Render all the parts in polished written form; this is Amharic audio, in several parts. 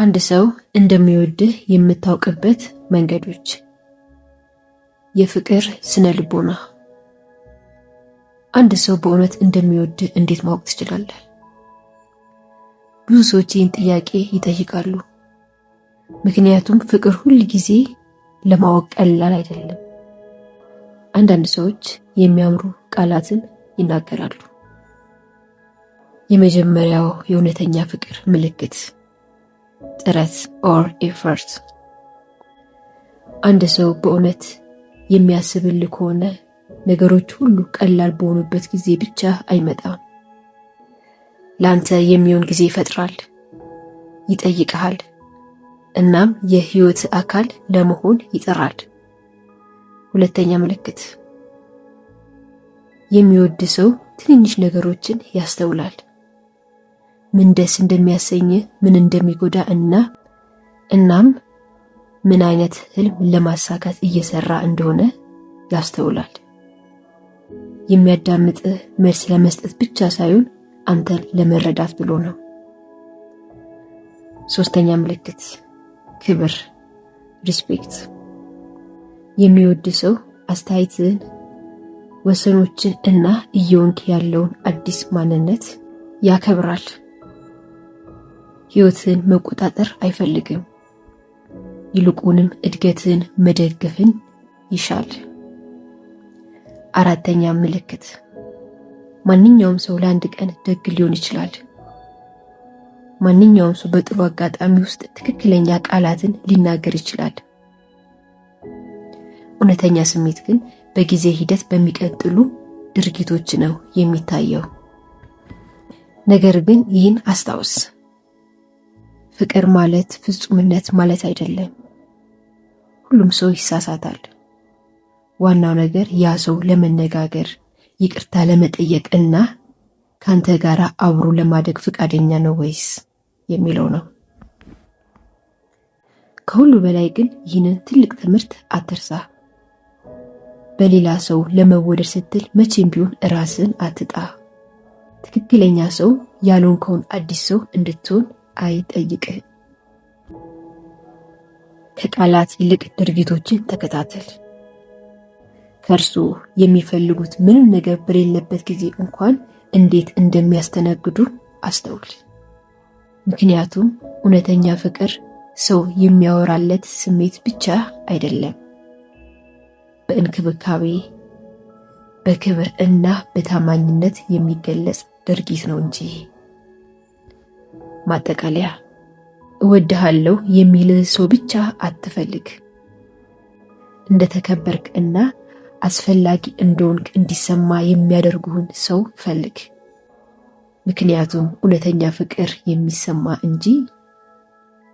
አንድ ሰው እንደሚወድህ የምታውቅበት መንገዶች። የፍቅር ስነ ልቦና። አንድ ሰው በእውነት እንደሚወድህ እንዴት ማወቅ ትችላለህ? ብዙ ሰዎች ይህን ጥያቄ ይጠይቃሉ። ምክንያቱም ፍቅር ሁል ጊዜ ለማወቅ ቀላል አይደለም። አንዳንድ ሰዎች የሚያምሩ ቃላትን ይናገራሉ። የመጀመሪያው የእውነተኛ ፍቅር ምልክት ጥረት or effort። አንድ ሰው በእውነት የሚያስብልህ ከሆነ ነገሮች ሁሉ ቀላል በሆኑበት ጊዜ ብቻ አይመጣም። ላንተ የሚሆን ጊዜ ይፈጥራል፣ ይጠይቅሃል፣ እናም የህይወት አካል ለመሆን ይጥራል። ሁለተኛ ምልክት የሚወድ ሰው ትንንሽ ነገሮችን ያስተውላል። ምን ደስ እንደሚያሰኝ፣ ምን እንደሚጎዳ እናም ምን አይነት ህልም ለማሳካት እየሰራ እንደሆነ ያስተውላል። የሚያዳምጥህ መልስ ለመስጠት ብቻ ሳይሆን አንተን ለመረዳት ብሎ ነው። ሶስተኛ ምልክት ክብር ሪስፔክት። የሚወድ ሰው አስተያየትን፣ ወሰኖችን እና እየሆንክ ያለውን አዲስ ማንነት ያከብራል። ህይወትን መቆጣጠር አይፈልግም፣ ይልቁንም እድገትን መደገፍን ይሻል። አራተኛ ምልክት ማንኛውም ሰው ለአንድ ቀን ደግ ሊሆን ይችላል። ማንኛውም ሰው በጥሩ አጋጣሚ ውስጥ ትክክለኛ ቃላትን ሊናገር ይችላል። እውነተኛ ስሜት ግን በጊዜ ሂደት በሚቀጥሉ ድርጊቶች ነው የሚታየው። ነገር ግን ይህን አስታውስ፣ ፍቅር ማለት ፍጹምነት ማለት አይደለም። ሁሉም ሰው ይሳሳታል። ዋናው ነገር ያ ሰው ለመነጋገር፣ ይቅርታ ለመጠየቅ እና ካንተ ጋር አብሮ ለማደግ ፈቃደኛ ነው ወይስ የሚለው ነው። ከሁሉ በላይ ግን ይህንን ትልቅ ትምህርት አትርሳ። በሌላ ሰው ለመወደድ ስትል መቼም ቢሆን ራስን አትጣ። ትክክለኛ ሰው ያልሆንከውን አዲስ ሰው እንድትሆን አይጠይቅህ። ከቃላት ይልቅ ድርጊቶችን ተከታተል። ከእርሱ የሚፈልጉት ምንም ነገር በሌለበት ጊዜ እንኳን እንዴት እንደሚያስተናግዱ አስተውል። ምክንያቱም እውነተኛ ፍቅር ሰው የሚያወራለት ስሜት ብቻ አይደለም፣ በእንክብካቤ፣ በክብር እና በታማኝነት የሚገለጽ ድርጊት ነው እንጂ። ማጠቃለያ፣ እወድሃለሁ የሚልህ ሰው ብቻ አትፈልግ። እንደተከበርክ እና አስፈላጊ እንደሆንክ እንዲሰማ የሚያደርጉህን ሰው ፈልግ። ምክንያቱም እውነተኛ ፍቅር የሚሰማ እንጂ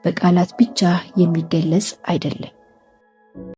በቃላት ብቻ የሚገለጽ አይደለም።